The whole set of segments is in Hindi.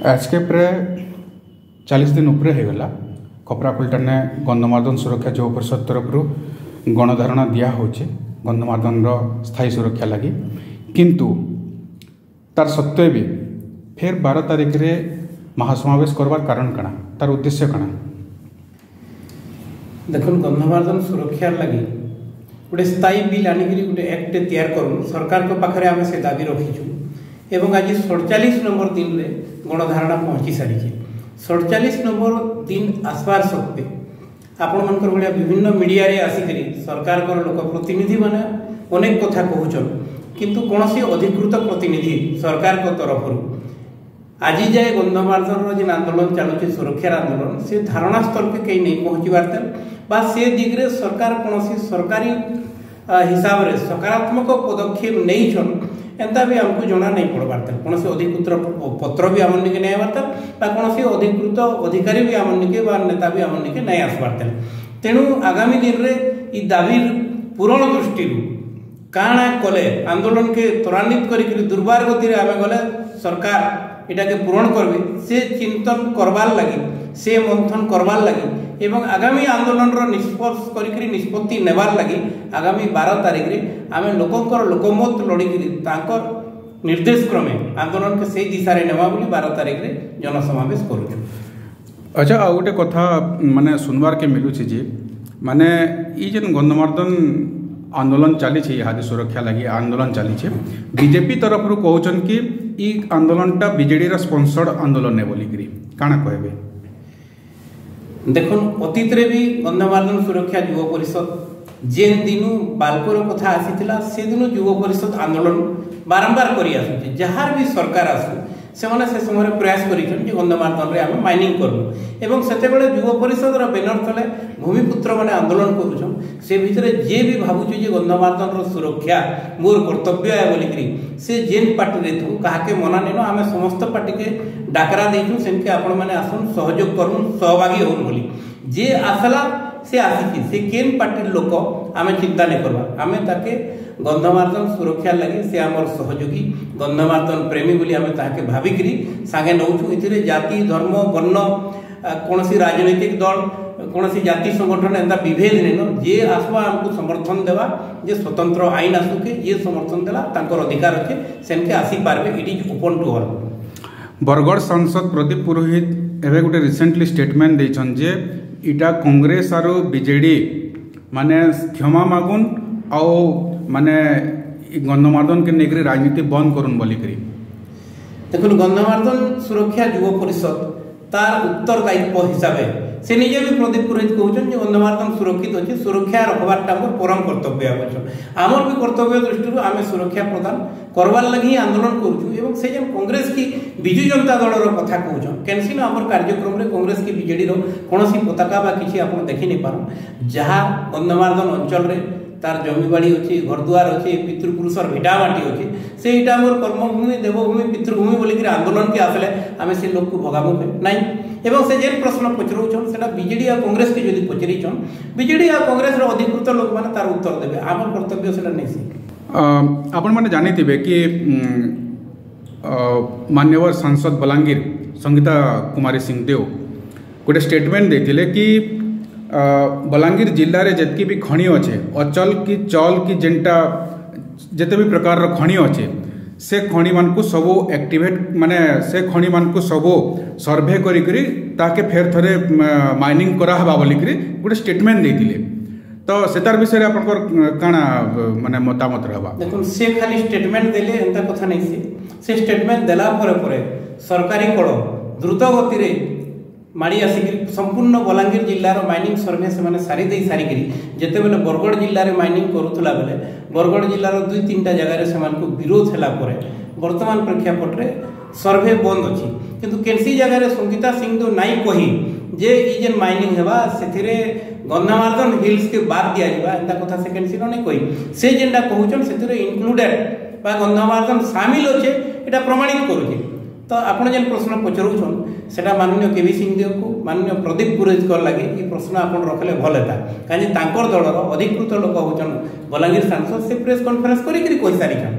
आज के प्राय 40 दिन उपरे होगा खपराखुलटा ने गंधमार्दन सुरक्षा युव परिषद तरफ गणधारणा दिया होचे गंधमार्दन स्थायी सुरक्षा लगी किंतु तार सत्वे भी फिर 12 तारिख रे महासमावेश करवार कारण कणा तार उद्देश्य कणा देखो गंधमार्दन सुरक्षा लगी गोटे स्थायी बिल आनिक गोटे एक्ट तैयार करूँ सरकार को पाखे आम से दाबी रखीचु एवं आज 47 नंबर दिन रे गणधारणा पहुँची सारी 47 नंबर दिन आसबार सत्वे आपण मनकर भाया विभिन्न मीडिया रे आसिक सरकार लोक प्रतिनिधि माने अनेक कथा कहूचन किंतु कौन अधिकृत प्रतिनिधि सरकार को तरफ आज जाए गंधमार्दन जिन आंदोलन चलुचे सुरक्षार आंदोलन से धारणा स्तर के कहीं नहीं पहुँची पारते से दिग्रे सरकार कौन सरकारी हिसाब से सकारात्मक पदक्षेप नहीं एंता भी आमको जना नहीं पड़ पारता कौन अधिकृत पत्र भी आम निके नहीं पारता कौन अधिकृत अधिकारी भी आम निके नेता भी आम निके नहीं आस पारते तेणु आगामी दिन में दाबी पूरण दृष्टि काଣା कले आंदोलन के त्वरान्वित कर दुर्बार गति आम गले सरकार इटा के पूरण करबे से चिंतन करवार लगी से मंथन करवार लगी एवं आगामी आंदोलन निष्पत्ति करी निष्पत्ति नेबार लगी आगामी 12 तारिख रे आमे लोकंकर लोकमत लड़िकी निर्देश क्रमे आंदोलन के सही दिशा रे नेबा बोली 12 तारिख रे जनसमावेश करूछु। अच्छा आ गोटे कथा माने सुनवार के मिलुछि जे माने ई जेन गंधमार्दन आंदोलन चली इहादे सुरक्षा लगी आंदोलन चली बीजेपी तरफ रू कहउछन कि ई आंदोलनटा बीजेडी रा स्पॉन्सर्ड आंदोलन ने बोलिकरी काना कहबे देखो अतीत रे भी गंधमार्दन सुरक्षा युव परिषद जेन दिनु बालकोर कथा आसीथिला से दिनु युव परिषद आंदोलन बारंबार करी आसुचे जहार भी सरकार आसु से समय प्रयास करिछन जे गंधमार्दन रे हम माइनिंग करू एवं सेते बेले युव परिषद रो बैनर तले भूमिपुत्र माने आंदोलन करूछन से भितरे जे भी भाबुछु जे गंधमार्दन रो सुरक्षा मोर कर्तव्य है बोलिकरी से जेन पार्टी रे तू काहाके मना नेनो आमे समस्त पार्टी के डाकरा देइछु सेनके आपण माने आसन सहयोग करूं सहभागी होन बोली जे आसला से आसी से केन पार्टी लोक आमे चिंता नहीं करबा आमे ताके गंधमार्दन सुरक्षा लगे से आमर सहयोगी गंधमार्दन प्रेमी बोली आमे ताके भाबिकरी सागे नौछु इथिरे जाति धर्म वर्ण कोनसी राजनीतिक दल कोनसी जाति संगठन एंता विभेद नेनो जे आसवा हमको समर्थन देवा जे स्वतंत्र आईन आसुके जे समर्थन देला तांकर अधिकार अछि सेनके आसी पारबे it is open to all. Bargarh सांसद प्रदीप पुरोहित एवं गोटे रिसेंटली स्टेटमेंट देछन जे इटा कांग्रेस आरो बीजेडी माने क्षमा मागुन आउ माने गंधमार्दन के नेगरी राजनीति बंद करुन बोली करी देखो गंधमार्दन सुरक्षा युव परिषद तार उत्तरदायित्व हिसाब से निजे भी प्रदीप पुरोहित कहउछन जे गंधमार्दन सुरक्षित अछि सुरक्षा रखबारटा हमर परम कर्तव्य अछि हमर भी कर्तव्य दृष्टि आमे सुरक्षा प्रदान करवार लगी आंदोलन करूछु एवं से जन कांग्रेस की बिजु जनता दल रो कथा कहउछन कैंसिल हमर कार्यक्रम रे कांग्रेस की बीजेडी रो कोनोसी पताका बा किछि आपण देखि नै पारन जहा गंधमार्दन अंचल रे तार जमीबाड़ी अच्छी घरदुआर अच्छी पितृपुरुषर भिटामाटी अच्छी से इटा मोर कर्मभूमि देवभूमि पितृभूमि बोलिक आंदोलन के आसले आम से लोक को भगाबू नाई एवं से जेन प्रश्न पचराउछन सेटा बीजेडी आ कांग्रेस के जदि पचरिछन बीजेडी आ कांग्रेस रो अधिकृत लोक माने तार उत्तर देबे आमर कर्तव्य सेटा नै से आपण माने जानिथिबे कि मान्यवर सांसद बलांगीर संगीता कुमारी सिंहदेव गोटे स्टेटमेंट देथिले कि बलांगीर जिल्ला रे जतकी भी खणी अच्छे अचल की चल की जेनटा जते भी प्रकार रो खणी अच्छे से खणी मान को सब एक्टिवेट माने से खणी मान को सब सर्वे करी करी ताके फेर थरे माइनिंग करा हबा बोली करी गोटे स्टेटमेंट देथिले तो सेतार विषय रे आपनकर काना माने मतामत रहबा देखो से खाली स्टेटमेंट देले एंता कथा नै से स्टेटमेंट देला परे सरकारी कळ द्रुत गति रे माड़ी आसिक संपूर्ण बलांगीर जिल्लार माइनिंग सर्वे से सारी दे सारिकी जिते बेले बरगढ़ जिले में माइनिंग करूला बेले बरगढ़ जिलार 2-3टा जगह से विरोध है वर्तमान प्रेक्षापट रे सर्वे बंद अच्छी किंतु केनसी जगह संगीता सिंहदेव नाई कही जे ई जेन माइनिंग हेबा सेथिरे गंधमार्दन हिल्स के बाद दिया जाबा एंता कथा से केनसी नै कही से जेनटा कहउछन सेथिरे इंक्लूडेड बा गंधमार्दन शामिल होचे एटा प्रमाणित करूचे तो आपण जेन प्रश्न पचराउछन सेटा माननीय केवी सिंहदेव को माननीय प्रदीप पुरोहित कर लगे ये प्रश्न आपण रखले भल हेता काजे तांकर दलर अधिकृत लोक होचन बलांगीर सांसद से प्रेस कॉन्फ्रेंस करी कही सारिछन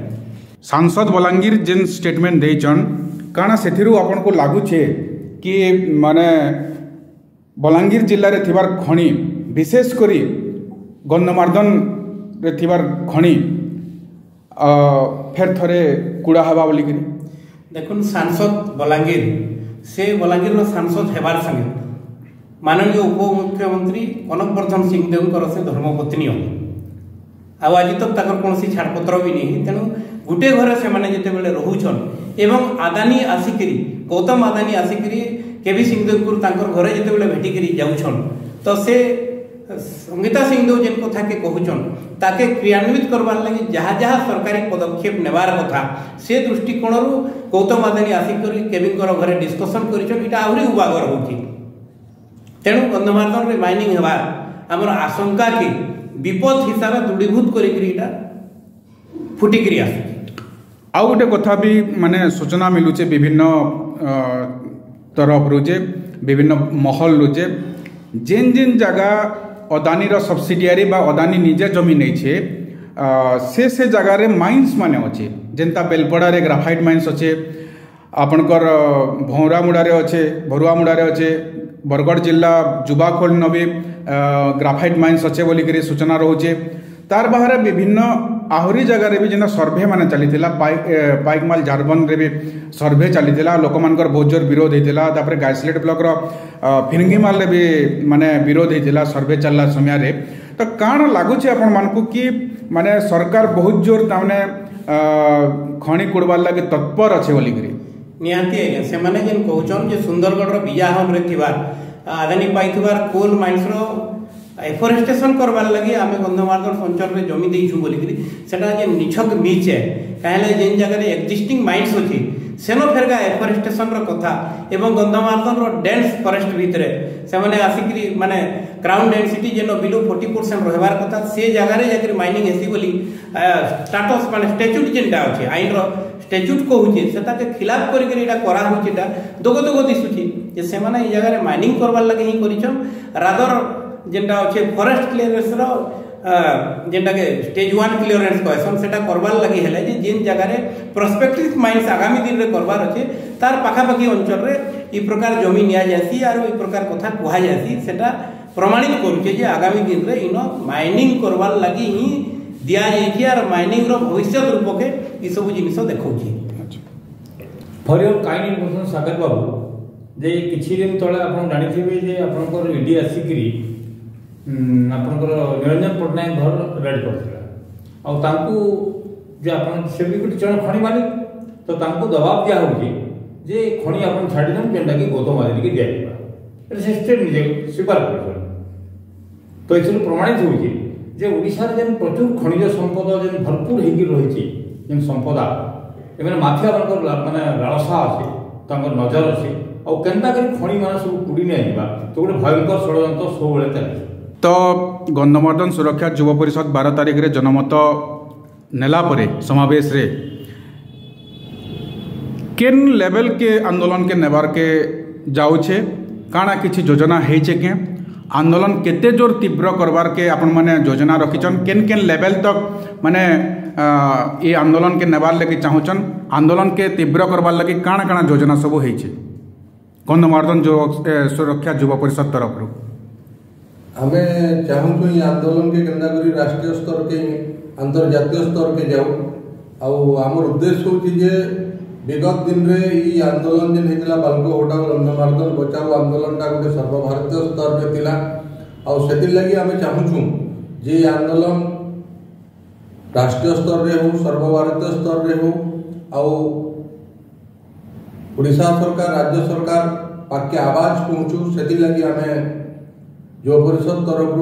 सांसद बलांगीर जेन स्टेटमेंट देचन काଣା सेथिरु आपनको लागुचे कि माने बलांगीर जिल्ला रे थिबार खणी विशेष करी गंधमार्दन रे थिबार खणी फेर थरे कुड़ा हवा बोली करी देखुन सांसद बलांगीर से बलांगीर सांसद हेबार संगे माननीय उपमुख्यमंत्री कनक वर्धन सिंहदेव से धर्मपत्नी आज तक कौन छाड़पत्र भी नहीं तेणु गोटे घर से रोचन एवं आदानी आसिकी गौतम आदानी आसिकी केवी सिंहदेव घरे जिते भेटिकी जाऊन तो से संगीता सिंहदेव जेन कथा के कहून ताके क्रियान्वित करवार लगी जहाँ जहाँ सरकारी पदक्षेप नेबार कथा से दृष्टिकोण गौतम आदानी आसिक केवी घरे डिस्कसन कर उबागर हो तेणु गंधमार्दन रे माइनिंग हेबार आमर आशंका की विपद हिसाब से दृढ़ीभूत कर फुटिकी आस आउ गोटे कथा भी माने सूचना मिलूचे विभिन्न तरफ रुजे विभिन्न महल रुजे जेन जेन जगह अदानी रो सब्सिडियरी बा अदानी निजे जमी नहीं छे से जगह रे माइन्स माने अच्छे जेनता बेलपड़ा रे ग्राफाइट माइन्स अच्छे आपणकर भौरामुड़ा रे अच्छे भरुआमुड़ा रे अच्छे बरगढ़ जिला जुबाखोल न भी ग्राफाइट माइन्स अच्छे बोलिकी सूचना रोचे तार बाहर विभिन्न आहरी जगह रे भी जेना सर्भे माने चलीथिला पाइकमाल झारबंद रे भी सर्भे चलीथिला लोक मानकर बहुत जोर विरोध होइथिला तापर गायसलेट ब्लॉक रो फिरंगीमाल रे भी माने विरोध होइथिला सर्भे चलला समय रे तो काण लागुचे आपण मानकु कि माने सरकार बहुत जोर ताने खणी कुड़बार लागि तत्पर अच्छे बोलिकी निहाती आज्ञा से माने जेन कहउछन जे सुंदरगढ़ बियाहम रे थिबार आदानी पाइथिबार कोल माइन्स रो एफोरेस्टेशन करवार लगी आम गंधमार्दन अंचल में जमी देचु बोलिकी सेटा जे निछक बीच है कहेले जेन जगह एक्जिस्टिंग माइन्स अच्छी सेन फेरगा एफोरेस्टेशन कथा एवं गंधमार्दन डेन्स फॉरेस्ट भितर से मैंने आसिकी माने क्राउन डेंसिटी जेन बिलो 40% रहार कथा से जगह जाकर माइनिंग हेसी बोली स्टाटस माने स्टेच्यूट जेनटा अच्छे आईन रो स्टेच्यूट कहूचे से खिलाफ करा दोग दोग दिशुची जे से माने ए जगह माइनिंग करवार लगे ही करिछन रादर जेनटा अच्छे फॉरेस्ट क्लियरेंस रो जेनटा के स्टेज 1 क्लियरेंस कहसन सेटा करवार लगी हेले जे जेन जगह रे प्रोस्पेक्टिव माइन्स आगामी दिन रे करवार अच्छे तार पाखापाखी अंचल रे ई प्रकार जमी निया जासी और ई प्रकार कथा कहा जासी सेटा प्रमाणित करूचे जे आगामी दिन रे इनो माइनिंग करवार लगी ही दिया जाइछि और माइनिंग रो भविष्य रूप के ई सब जिनिस देखौछि फॉर योर काइंड इन्फॉर्मेशन सागर बाबू जे किछि दिन तळे आपण जानिथिबे जे आपनकर ईडी आसिकरी आपनकर निरंजन पटनायक घर रेड करथिला आ तांकू जे आपण सेबी कुटी जण खणी मालिक तो तांकू दबाव दिया होछि जे खणी आपण छाडी दम जेंडा की गौतम आदि के दिया एटा से स्टेट निजे स्वीकार करछन तो एथुर प्रमाणित होछि जे ओडिसा रे जेन प्रचुर खनिज संपद जेन भरपूर हेगी रहिछि जेन संपदा एमने माफिया बनकर माने लालसा अछि तांकर नजर अछि और केनता करी खणी माने सब कुडी नै आइबा तो गोटे भयंकर षडयंत्र सब बेले चले तो गंधमार्दन सुरक्षा युवा परिषद 12 तारिख रे जनमत नेला परे समावेश रे केन लेवल के आंदोलन के नेबार के जाउछे काना किछि योजना हेछे के आंदोलन केते जोर तीव्र करवार के आपण माने योजना रखिछन केन केन लेवल तक माने ये आंदोलन के नेबार लगी चाहूछन आंदोलन के तीव्र करवार लगी काना काना योजना सब हेछे गंधमार्दन जो सुरक्षा युवा परिषद तरफ रो हमें चाहूँ ये आंदोलन के केंदा करी राष्ट्रीय स्तर के अंतर्जातीय स्तर के जाऊ आउ आमर उद्देश्य होची जे विगत दिन रे ई आंदोलन जेन हेतला बालको होटा गंधमार्दन बचाओ आंदोलन टा गोटे सर्वभारतीय स्तर पे थिला आउ सेति लगी हमें चाहूँ जे आंदोलन राष्ट्रीय स्तर रे हो सर्वभारतीय स्तर रे हो आउ ओडिशा सरकार राज्य सरकार पाके आवाज पहुँचू सेति लगी हमें युवा परिषद तरफ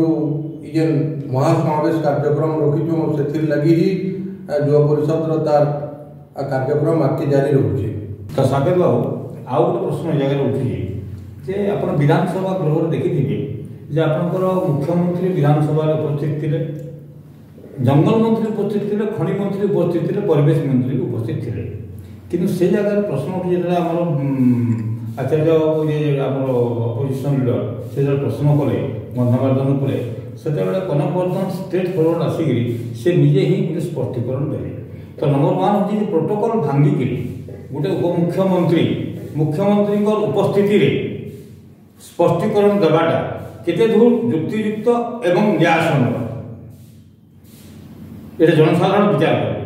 जेन महासमावेश कार्यक्रम रखीचु और से लगी ही युवा परिषद तार कार्यक्रम आगे जारी रहुचे तो सागर बाबू आउ गोटे प्रश्न जगह उठी जे आपण विधानसभा गृह देखिथिबे जे आपनकर मुख्यमंत्री विधानसभा उपस्थित थिले जंगल मंत्री उपस्थित थिले खनि मंत्री उपस्थित थिले परिवेश मंत्री उपस्थित थिले किंतु से जगह प्रश्न उठी जेटा हमर आचार्य ये आमर अपोजिशन लीडर से जो प्रश्न कले गंधमार्दन पर से कनक वर्धन स्ट्रेट फरवर्ड आसिक से निजे ही गोटे स्पष्टीकरण देते तो नंबर 1 हूँ प्रोटोकॉल भांगिकी गोटे उपमुख्यमंत्री मुख्यमंत्री उपस्थिति रे स्पष्टीकरण देवाटा केते दूर युक्तियुक्त एवं न्यायसम्मत ये जनसाधारण विचार करें।